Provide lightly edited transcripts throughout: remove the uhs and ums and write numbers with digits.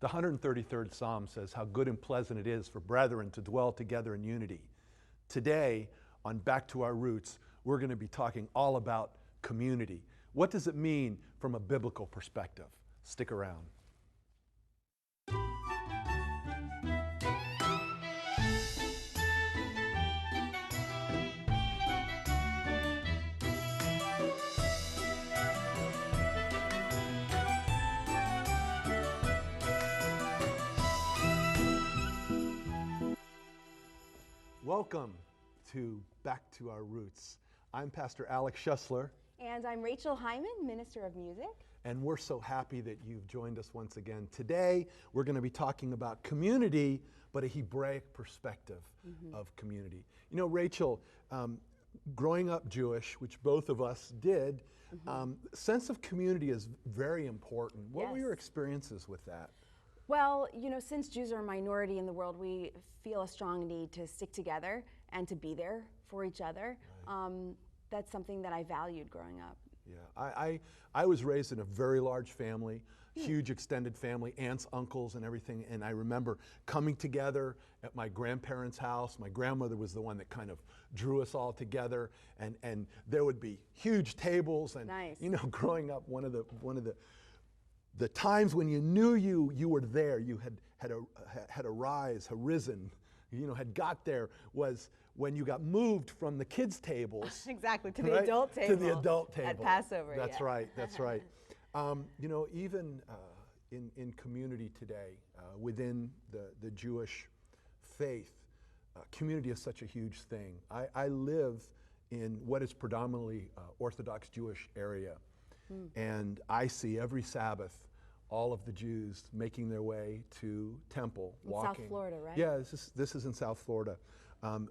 The 133rd Psalm says how good and pleasant it is for brethren to dwell together in unity. Today, on Back to Our Roots, we're going to be talking all about community. What does it mean from a biblical perspective? Stick around. Welcome to Back to Our Roots. I'm Pastor Alex Schussler. And I'm Rachel Hyman, Minister of Music. And we're so happy that you've joined us once again. Today, we're going to be talking about community, but a Hebraic perspective of community. You know, Rachel, growing up Jewish, which both of us did, sense of community is very important. What were your experiences with that? Well, you know, since Jews are a minority in the world, we feel a strong need to stick together and to be there for each other. Right. That's something that I valued growing up. Yeah, I was raised in a very large family, huge extended family, aunts, uncles, and everything. And I remember coming together at my grandparents' house. My grandmother was the one that kind of drew us all together, and there would be huge tables. And you know, growing up, one of the times when you knew you were there, you had arisen, you know, had got there, was when you got moved from the kids' tables. Exactly, to the adult table. To the adult table. At Passover, That's right, that's right. You know, even in community today, within the Jewish faith, community is such a huge thing. I live in what is predominantly Orthodox Jewish area. And I see every Sabbath all of the Jews making their way to temple, walking. South Florida, right? Yeah, this is in South Florida,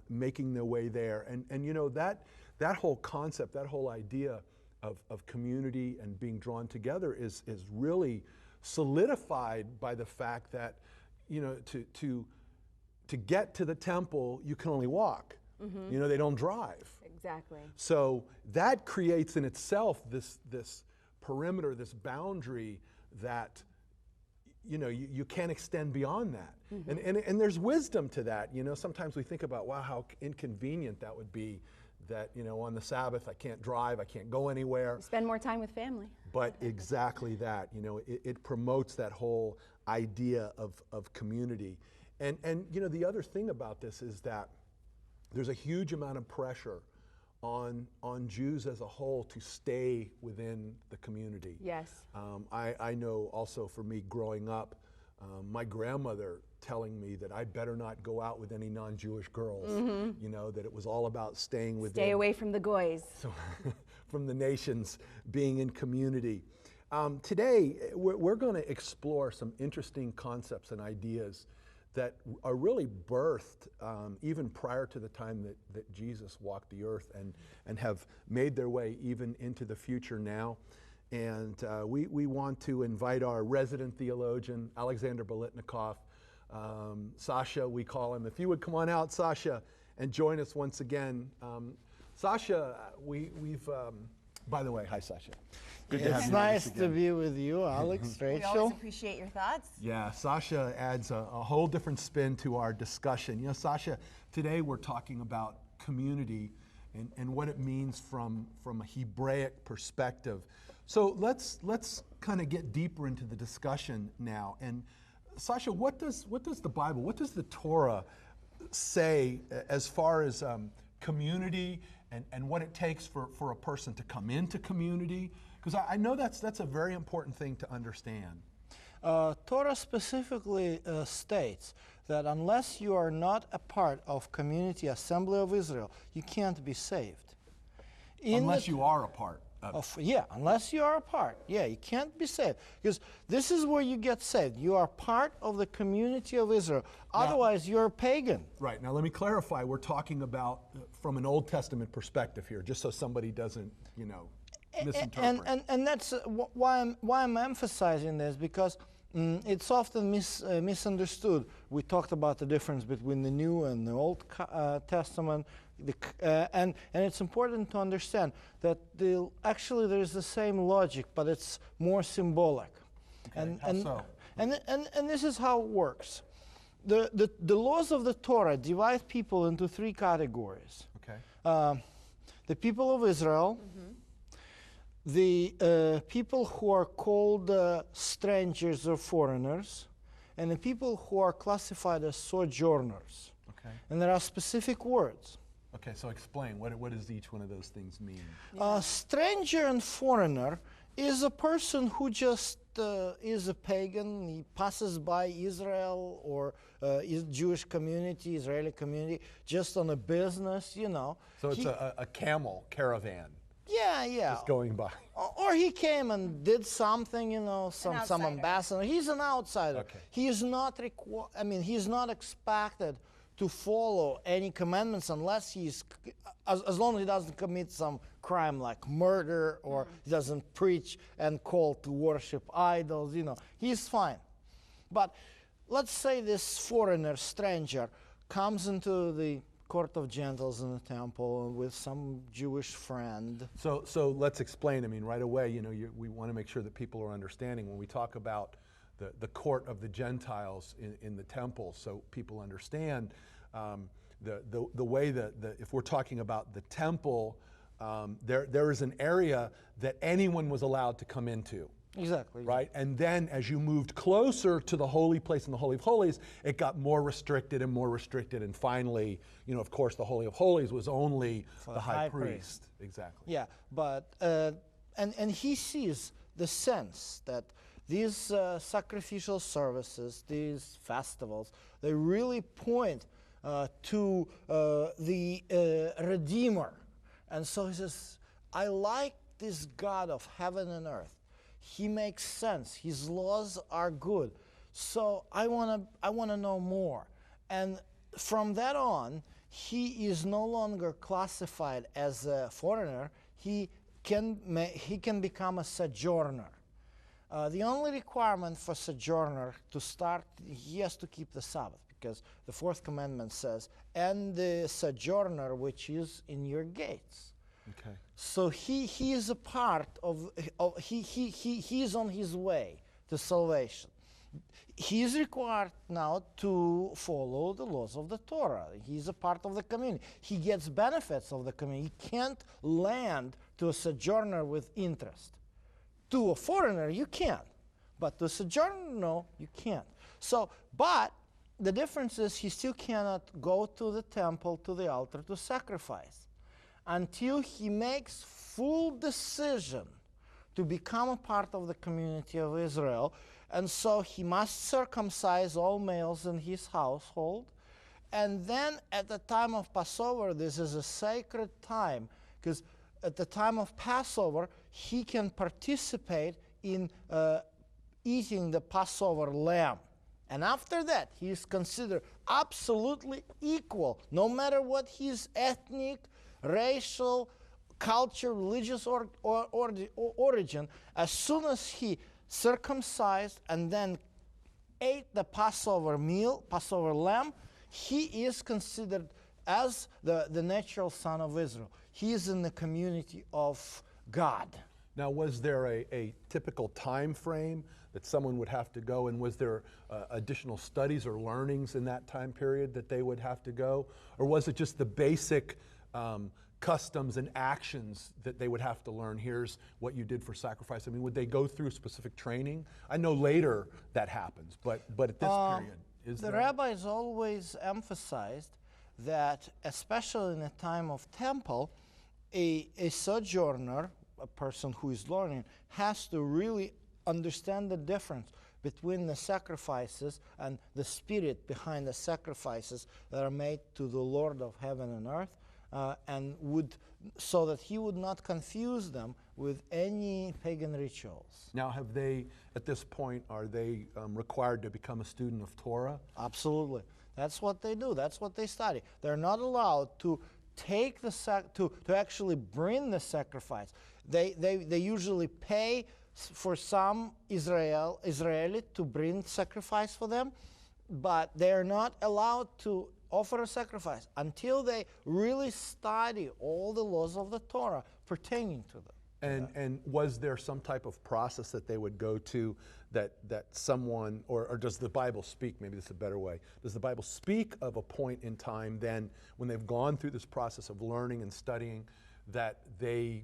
making their way there. And you know, that whole concept, that whole idea of community and being drawn together is really solidified by the fact that, you know, to get to the temple, you can only walk. You know, they don't drive. Exactly. So that creates in itself this perimeter, this boundary that, you know, you can't extend beyond that. And there's wisdom to that. You know, sometimes we think about, wow, how inconvenient that would be that, you know, on the Sabbath I can't drive, I can't go anywhere. Spend more time with family. But exactly that, you know, it promotes that whole idea of community. And you know, the other thing about this is that there's a huge amount of pressure on Jews as a whole to stay within the community. Yes. I know also for me growing up, my grandmother telling me that I better not go out with any non-Jewish girls. You know, that it was all about staying within. Stay away from the goys. So from the nations, being in community. Today, we're going to explore some interesting concepts and ideas that are really birthed even prior to the time that Jesus walked the earth and have made their way even into the future now. And we want to invite our resident theologian, Alexander Bolitnikov, Sasha, we call him. If you would come on out, Sasha, and join us once again. Sasha, we've, by the way, hi, Sasha. Good to have you. It's nice to be with you, Alex, Rachel. We always appreciate your thoughts. Yeah, Sasha adds a whole different spin to our discussion. You know, Sasha, today we're talking about community and what it means from a Hebraic perspective. So let's kind of get deeper into the discussion now. And Sasha, what does the Bible, what does the Torah say as far as community and what it takes for a person to come into community? Because I know that's a very important thing to understand. Torah specifically states that unless you are not a part of community assembly of Israel, you can't be saved. Unless you are a part. Unless you are a part. Yeah, you can't be saved. Because this is where you get saved. You are part of the community of Israel. Otherwise, you're a pagan. Right. Now, let me clarify. We're talking about from an Old Testament perspective here, just so somebody doesn't, you know, misinterpret. And that's why I'm emphasizing this, because it's often misunderstood. We talked about the difference between the New and the Old Testament. And it's important to understand that actually there is the same logic, but it's more symbolic. Okay, how so? And this is how it works. The laws of the Torah divide people into three categories. Okay. The people of Israel, the people who are called strangers or foreigners, and the people who are classified as sojourners. Okay. And there are specific words. Okay, so explain, what does each one of those things mean? Stranger and foreigner is a person who just is a pagan. He passes by Israel or Jewish community, Israeli community, just on a business, you know. So it's a camel caravan Yeah, yeah. just going by. Or he came and did something, you know, some outsider. ambassador. He's an outsider. Okay. He is not he's not expected to follow any commandments unless he's, as long as he doesn't commit some crime like murder or he doesn't preach and call to worship idols, you know, he's fine. But let's say this foreigner, stranger, comes into the court of gentles in the temple with some Jewish friend. So let's explain. I mean, right away, you know, we want to make sure that people are understanding when we talk about the court of the Gentiles in the temple, so people understand the way that if we're talking about the temple, there is an area that anyone was allowed to come into. Exactly. Right? And then as you moved closer to the holy place and the Holy of Holies, it got more restricted. And finally, you know, of course, the Holy of Holies was only For the high priest. Exactly. Yeah, but, and he sees the sense that these sacrificial services, these festivals, they really point to the Redeemer. And so he says, I like this God of heaven and earth. He makes sense. His laws are good. So I wanna know more. And from that on, he is no longer classified as a foreigner. He can become a sojourner. The only requirement for sojourner to start, he has to keep the Sabbath, because the fourth commandment says, and the sojourner which is in your gates. Okay. So he is a part of he is on his way to salvation. He is required now to follow the laws of the Torah. He is a part of the community. He gets benefits of the community. He can't lend to a sojourner with interest. To a foreigner, you can. But to a sojourner, no, you can't. So, but the difference is he still cannot go to the temple, to the altar, to sacrifice until he makes full decision to become a part of the community of Israel. And so he must circumcise all males in his household. And then at the time of Passover, this is a sacred time, because at the time of Passover, he can participate in eating the Passover lamb. And after that, he is considered absolutely equal, no matter what his ethnic, racial, culture, religious origin. As soon as he circumcised and then ate the Passover meal, Passover lamb, he is considered as the natural son of Israel. He is in the community of God. Now, was there a typical time frame that someone would have to go, and was there additional studies or learnings in that time period that they would have to go? Or was it just the basic customs and actions that they would have to learn? Here's what you did for sacrifice. I mean, would they go through specific training? I know later that happens, but at this period, is the there? rabbis always emphasized that, especially in a time of temple, a sojourner, a person who is learning, has to really understand the difference between the sacrifices and the spirit behind the sacrifices that are made to the Lord of heaven and earth, so that he would not confuse them with any pagan rituals. Now, have they, at this point, are they required to become a student of Torah? Absolutely. That's what they do. That's what they study. They're not allowed to take the to actually bring the sacrifice. They usually pay for some Israeli to bring sacrifice for them, but they are not allowed to offer a sacrifice until they really study all the laws of the Torah pertaining to them. And was there some type of process that they would go to that someone, or does the Bible speak, maybe this is a better way, does the Bible speak of a point in time then when they've gone through this process of learning and studying that they,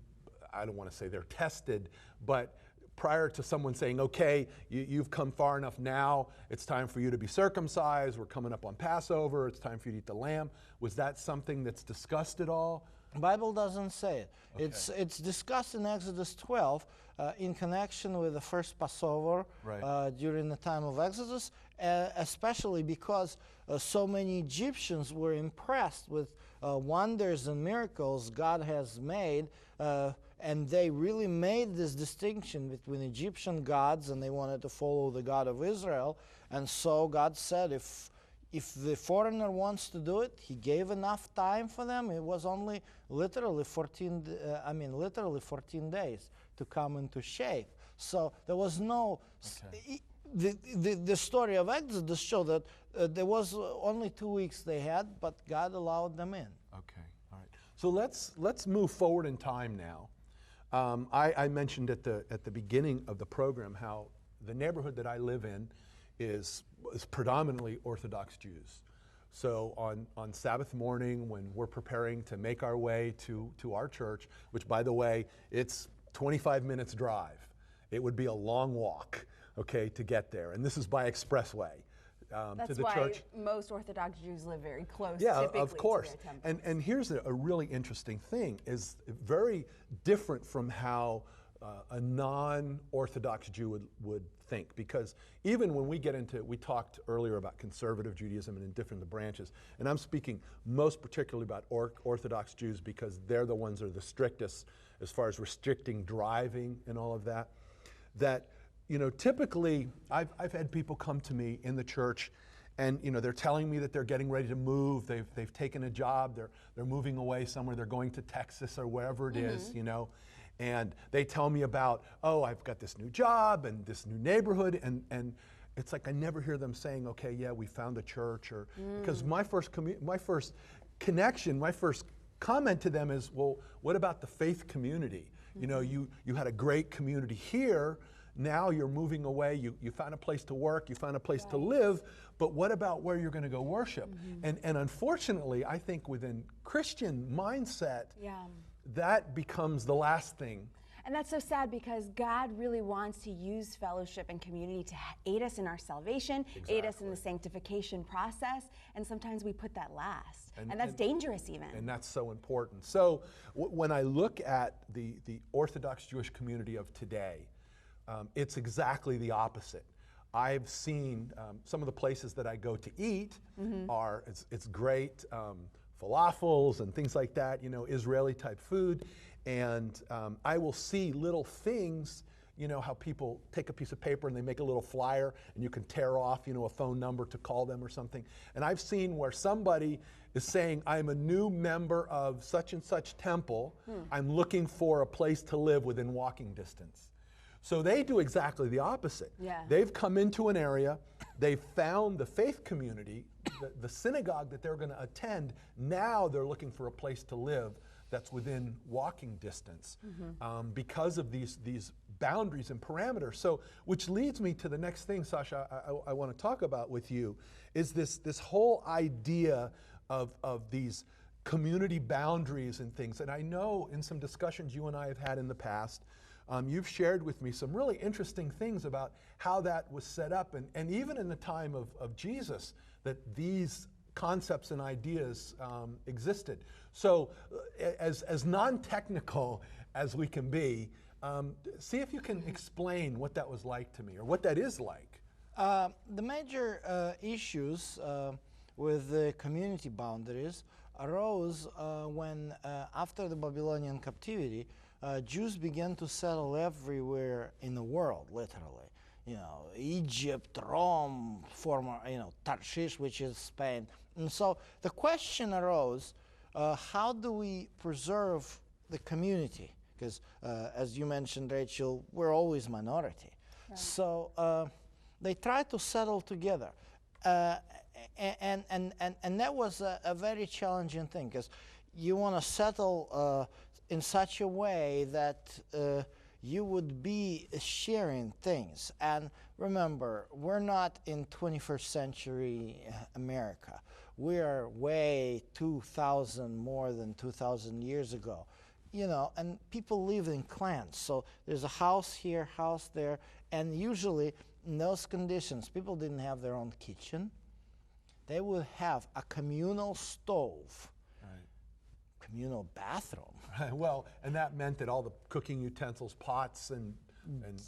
I don't want to say they're tested, but prior to someone saying, okay, you've come far enough now, it's time for you to be circumcised, we're coming up on Passover, it's time for you to eat the lamb, was that something that's discussed at all? The Bible doesn't say it. Okay. It's discussed in Exodus 12 in connection with the first Passover during the time of Exodus, especially because so many Egyptians were impressed with wonders and miracles God has made, and they really made this distinction between Egyptian gods, and they wanted to follow the God of Israel. And so God said, if the foreigner wants to do it, He gave enough time for them. It was only literally 14 days to come and to shape. So there was no. Okay. The story of Exodus show that there was only 2 weeks they had, but God allowed them in. Okay, all right. So let's move forward in time now. I mentioned at the beginning of the program how the neighborhood that I live in is predominantly Orthodox Jews. So on Sabbath morning, when we're preparing to make our way to our church, which by the way, it's 25 minutes drive. It would be a long walk, okay, to get there. And this is by expressway That's to the why church. most Orthodox Jews live very close, Yeah, typically, of course. to their temples. And here's a really interesting thing, is very different from how a non-Orthodox Jew would think, because even when we get into, we talked earlier about conservative Judaism and in different branches, and I'm speaking most particularly about Orthodox Jews because they're the ones that are the strictest as far as restricting driving and all of that, typically I've had people come to me in the church and they're telling me that they're getting ready to move, they've taken a job, they're moving away somewhere, they're going to Texas or wherever it is, and they tell me about, oh, I've got this new job and this new neighborhood, and it's like I never hear them saying, okay, yeah, we found a church, or because my first connection, my first comment to them is, well, what about the faith community? You had a great community here, now you're moving away, you found a place to work, you found a place to live, but what about where you're going to go worship? And unfortunately, I think within Christian mindset, that becomes the last thing. And that's so sad, because God really wants to use fellowship and community to aid us in our salvation, aid us in the sanctification process, and sometimes we put that last. And that's dangerous even. And that's so important. So when I look at the Orthodox Jewish community of today, it's exactly the opposite. I've seen some of the places that I go to eat are, it's great, falafels and things like that, Israeli type food. And I will see little things, how people take a piece of paper and they make a little flyer and you can tear off, a phone number to call them or something. And I've seen where somebody is saying, I'm a new member of such and such temple. I'm looking for a place to live within walking distance. So they do exactly the opposite. Yeah. They've come into an area, they've found the faith community, the synagogue that they're going to attend. Now they're looking for a place to live that's within walking distance because of these boundaries and parameters. So, which leads me to the next thing, Sasha, I want to talk about with you, is this whole idea of these community boundaries and things. And I know in some discussions you and I have had in the past, you've shared with me some really interesting things about how that was set up, and even in the time of Jesus, that these concepts and ideas existed. So as non-technical as we can be, see if you can explain what that was like to me, or what that is like. The major issues with the community boundaries arose when, after the Babylonian captivity, Jews began to settle everywhere in the world, literally. Egypt, Rome, former, Tarshish, which is Spain. And so the question arose, how do we preserve the community? Because as you mentioned, Rachel, we're always minority. Right. So they tried to settle together. And that was a very challenging thing, because you want to settle in such a way that you would be sharing things. And remember, we're not in 21st century America. We are way more than 2,000 years ago. And people live in clans. So there's a house here, house there, and usually in those conditions, people didn't have their own kitchen. They would have a communal stove, communal bathroom. Well, and that meant that all the cooking utensils, pots, and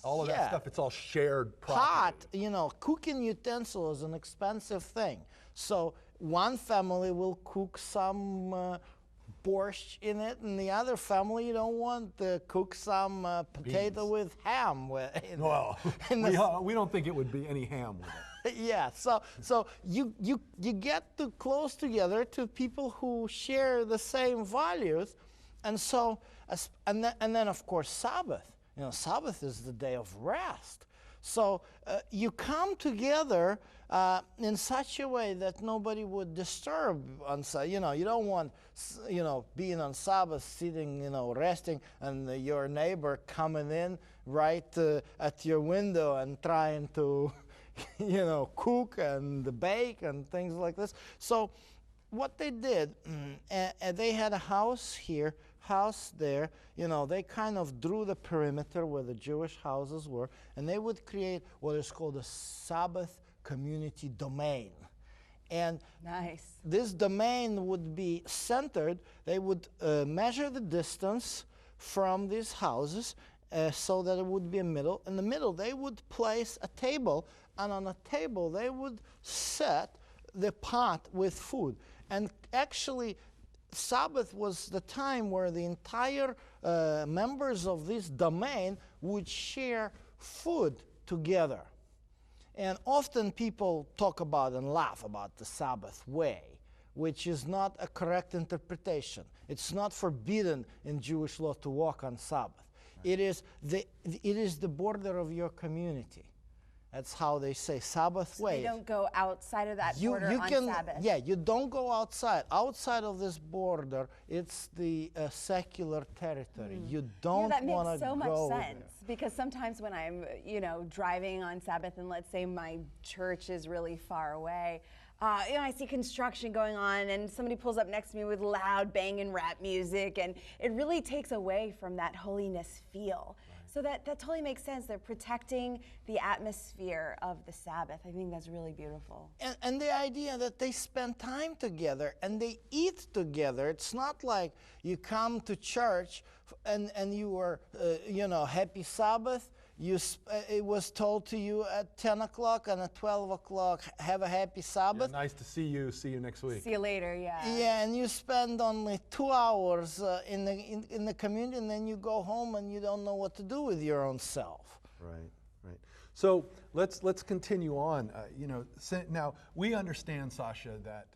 all of that stuff, it's all shared property. Cooking utensil is an expensive thing. So one family will cook some borscht in it, and the other family, you don't want to cook some potato Beans. With ham. Well, we don't think it would be any ham with it. Yeah, so you get too close together to people who share the same values, and so and then of course Sabbath. Sabbath is the day of rest. So you come together in such a way that nobody would disturb on Sabbath. You don't want being on Sabbath, sitting, resting, and your neighbor coming in right at your window and trying to cook and bake and things like this. So what they did, they had a house here, house there. They kind of drew the perimeter where the Jewish houses were, and they would create what is called a Sabbath community domain. And this domain would be centered. They would measure the distance from these houses so that it would be a middle. In the middle, they would place a table, and on a table, they would set the pot with food. And actually, Sabbath was the time where the entire members of this domain would share food together. And often people talk about and laugh about the Sabbath way, which is not a correct interpretation. It's not forbidden in Jewish law to walk on Sabbath. It is the border of your community. That's how they say Sabbath way. They don't go outside of that border on Sabbath. Yeah, you don't go outside. Outside of this border, it's the secular territory. You don't want to go. That makes so much sense because sometimes when I'm, driving on Sabbath, and let's say my church is really far away, I see construction going on, and somebody pulls up next to me with loud banging rap music, and it really takes away from that holiness feel. So that totally makes sense. They're protecting the atmosphere of the Sabbath. I think that's really beautiful. And the idea that they spend time together and they eat together. It's not like you come to church and you are, happy Sabbath. It was told to you at 10 o'clock and at 12 o'clock, have a happy Sabbath. Yeah, nice to see you. See you next week. See you later, yeah. Yeah, and you spend only 2 hours in the community, and then you go home and you don't know what to do with your own self. Right. So let's continue on. Now we understand, Sasha, that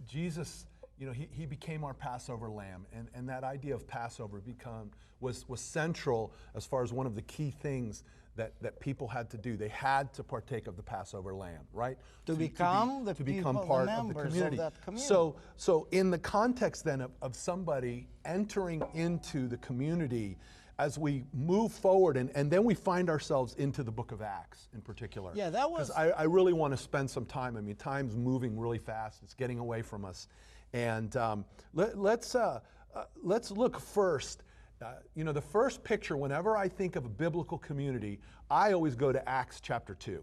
Jesus, he became our Passover lamb, and that idea of Passover was central as far as one of the key things that people had to do. They had to partake of the Passover lamb, right? To become part of the community. So in the context then of somebody entering into the community, as we move forward, and then we find ourselves into the book of Acts in particular. Yeah, that was... Because I really want to spend some time. I mean, time's moving really fast. It's getting away from us. And let's look first. The first picture, whenever I think of a biblical community, I always go to Acts chapter 2.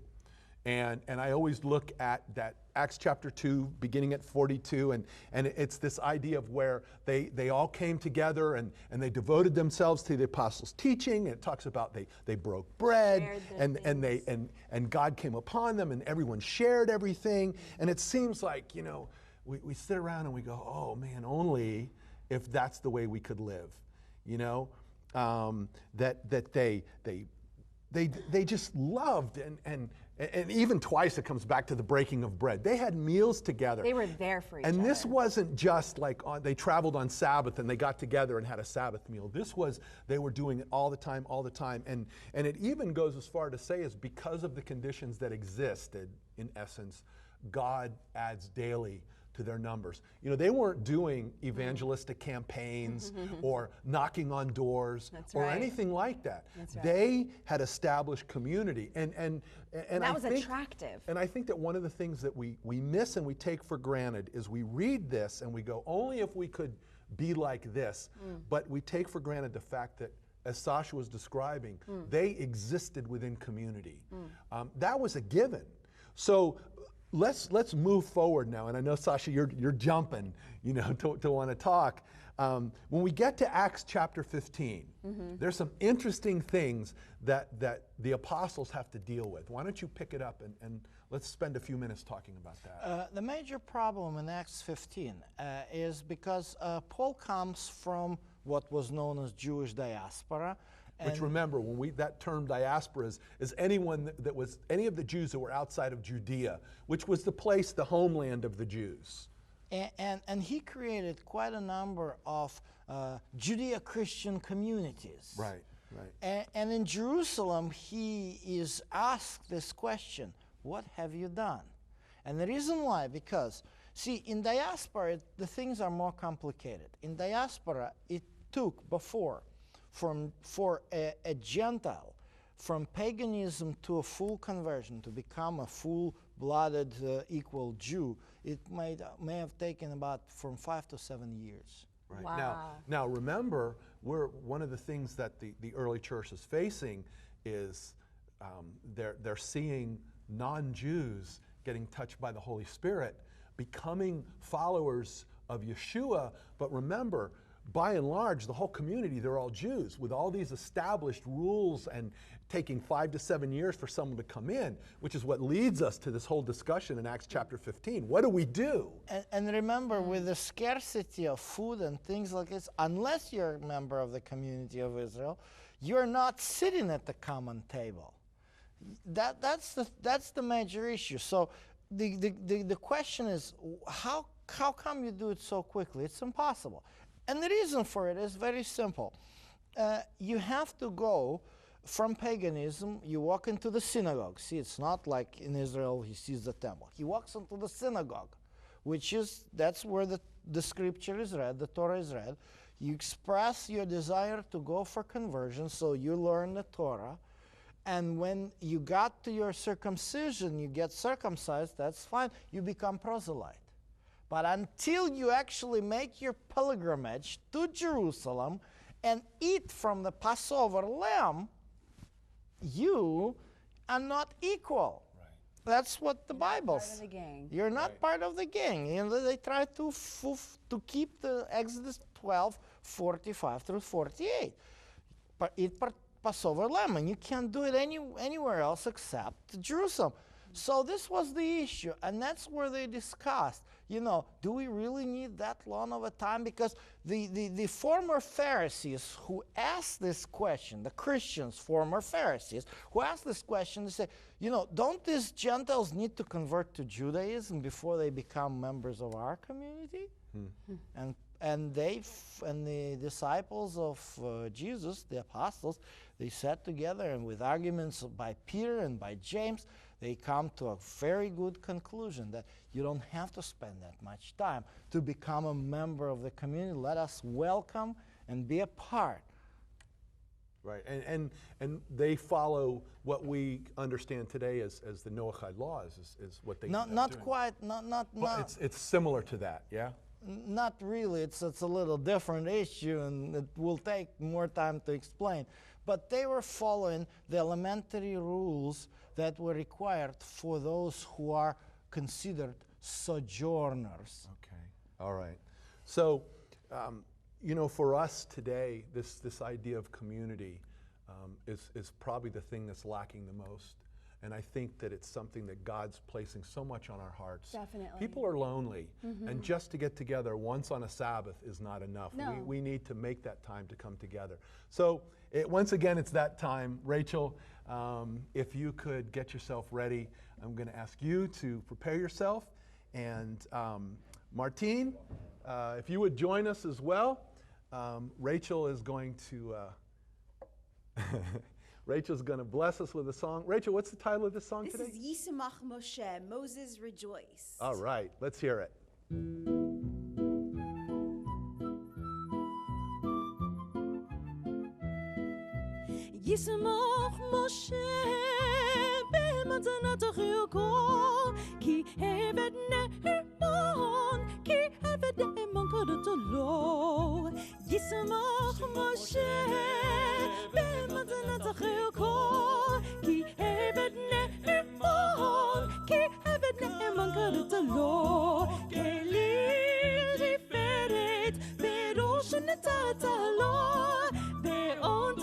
And I always look at that Acts chapter 2, beginning at 42, and it's this idea of where they all came together and they devoted themselves to the apostles' teaching. It talks about they broke bread and God came upon them and everyone shared everything. And it seems like, we sit around and we go, oh man, only if that's the way we could live, that they just loved and even twice it comes back to the breaking of bread. They had meals together. They were there for each other. And this wasn't just like they traveled on Sabbath and they got together and had a Sabbath meal. This was, they were doing it all the time. And it even goes as far to say is because of the conditions that existed, in essence, God adds daily to their numbers. You know, they weren't doing evangelistic campaigns or knocking on doors or anything like that. They had established community, and that was attractive. And I think that one of the things that we miss and we take for granted is we read this and we go, only if we could be like this, but we take for granted the fact that, as Sasha was describing, they existed within community. That was a given. So let's move forward now. And I know, Sasha, you're jumping, you know, to want to talk. When we get to Acts chapter 15, there's some interesting things that the apostles have to deal with. Why don't you pick it up and let's spend a few minutes talking about that. The major problem in Acts 15 is because Paul comes from what was known as Jewish diaspora. Which, remember, that term diaspora is anyone that was any of the Jews that were outside of Judea, which was the place, the homeland of the Jews. And he created quite a number of Judeo-Christian communities. Right, right. And in Jerusalem, he is asked this question, what have you done? And the reason why, because, see, in diaspora, the things are more complicated. In diaspora, it took before, for a Gentile, from paganism to a full conversion, to become a full-blooded, equal Jew, it may have taken about from 5 to 7 years. Right. Wow. Now remember, one of the things that the early church is facing is they're seeing non-Jews getting touched by the Holy Spirit, becoming followers of Yeshua. But remember, by and large, the whole community, they're all Jews, with all these established rules and taking 5 to 7 years for someone to come in, which is what leads us to this whole discussion in Acts chapter 15. What do we do? And remember, with the scarcity of food and things like this, unless you're a member of the community of Israel, you're not sitting at the common table. That's the major issue. So the question is, how come you do it so quickly? It's impossible. And the reason for it is very simple. You have to go from paganism, you walk into the synagogue. See, it's not like in Israel he sees the temple. He walks into the synagogue, that's where the scripture is read, the Torah is read. You express your desire to go for conversion, so you learn the Torah. And when you got to your circumcision, you get circumcised, that's fine, you become proselyte. But until you actually make your pilgrimage to Jerusalem and eat from the Passover lamb, you are not equal. Right. That's what the Bible says. You're not part of the gang. You know, they try to keep the Exodus 12:45 through 48. But eat Passover lamb, and you can't do it anywhere else except Jerusalem. So this was the issue, and that's where they discussed, you know, do we really need that long of a time? Because the former Pharisees who asked this question, the Christians, former Pharisees, who asked this question, they say, you know, don't these Gentiles need to convert to Judaism before they become members of our community? And the disciples of Jesus, the apostles, they sat together, and with arguments by Peter and by James, they come to a very good conclusion that you don't have to spend that much time to become a member of the community. Let us welcome and be a part. Right, and they follow what we understand today as the Noahide laws, is what they not quite, not. It's similar to that, yeah. Not really. It's a little different issue, and it will take more time to explain. But they were following the elementary rules that were required for those who are considered sojourners. Okay, all right. So, you know, for us today, this idea of community is probably the thing that's lacking the most. And I think that it's something that God's placing so much on our hearts. Definitely. People are lonely, and just to get together once on a Sabbath is not enough. No. We need to make that time to come together. So once again, it's that time. Rachel, if you could get yourself ready, I'm going to ask you to prepare yourself. And Martine, if you would join us as well. Rachel is going to... Rachel's going to bless us with a song. Rachel, what's the title of this song today? This is Yisimach Moshe, Moses Rejoice. All right, let's hear it. ישמח משה במתנת חיוקו, כי עבד נאמן, כי עבד נאמן קראתו לו. ישמח משה במתנת חיוקו, כי עבד נאמן, כי עבד נאמן קראתו לו. אליל תפארת בראש נתת לו, בעוד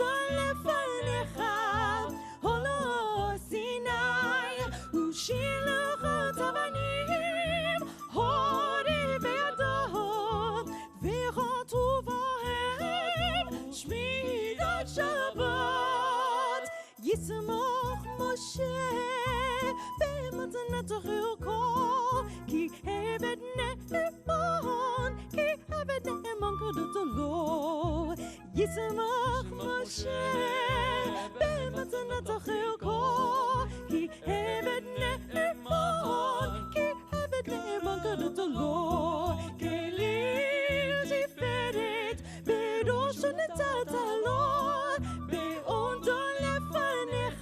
שילחת אבנים, הורי בידו, וכתוב בהם שמירת שבת. ישמח משה במתנת חיוקו, כי עבד נאמן, כי עבד נאמן קראתו לו. ישמח משה במתנת חיוקו, כי עבד נאמן, כי עבד נאמן קראתו לו. כליל תפארת בראש נתת לו, בעודו לפניך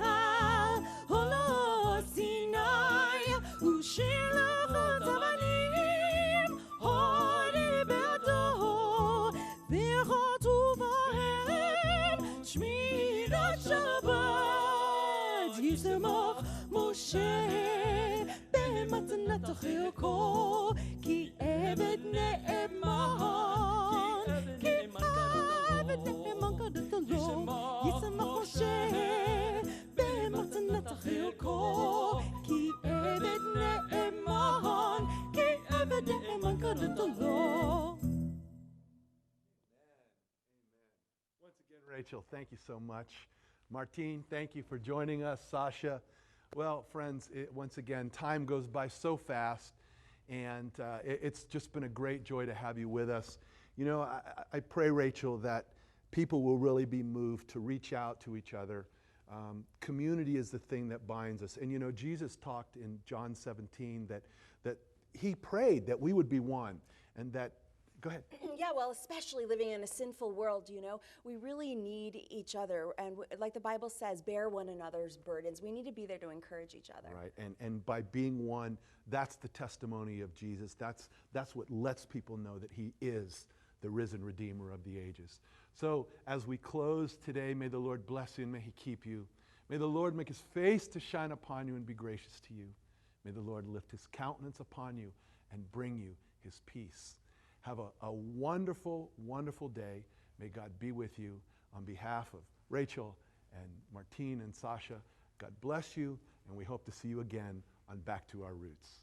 עולה סיני, ושילחת אבנים, הורי בידו, וכתוב בהם שמירת שבת. ישמח משה במתנת חיוקו, כי עבד נאמן, כי עבד נאמן קראתו לו. ישמח משה במתנת חיוקו, כי עבד נאמן, כי עבד נאמן קראתו לו. Once again, Rachel, thank you so much. Martine, thank you for joining us. Sasha, well, friends, once again, time goes by so fast, and it's just been a great joy to have you with us. You know, I pray, Rachel, that people will really be moved to reach out to each other. Community is the thing that binds us. And you know, Jesus talked in John 17 that he prayed that we would be one, and that, go ahead. Yeah, well, especially living in a sinful world, you know, we really need each other. And like the Bible says, bear one another's burdens. We need to be there to encourage each other. Right, and by being one, that's the testimony of Jesus. That's what lets people know that he is the risen Redeemer of the ages. So as we close today, may the Lord bless you and may he keep you. May the Lord make his face to shine upon you and be gracious to you. May the Lord lift his countenance upon you and bring you his peace. Have a wonderful, wonderful day. May God be with you. On behalf of Rachel and Martine and Sasha, God bless you, and we hope to see you again on Back to Our Roots.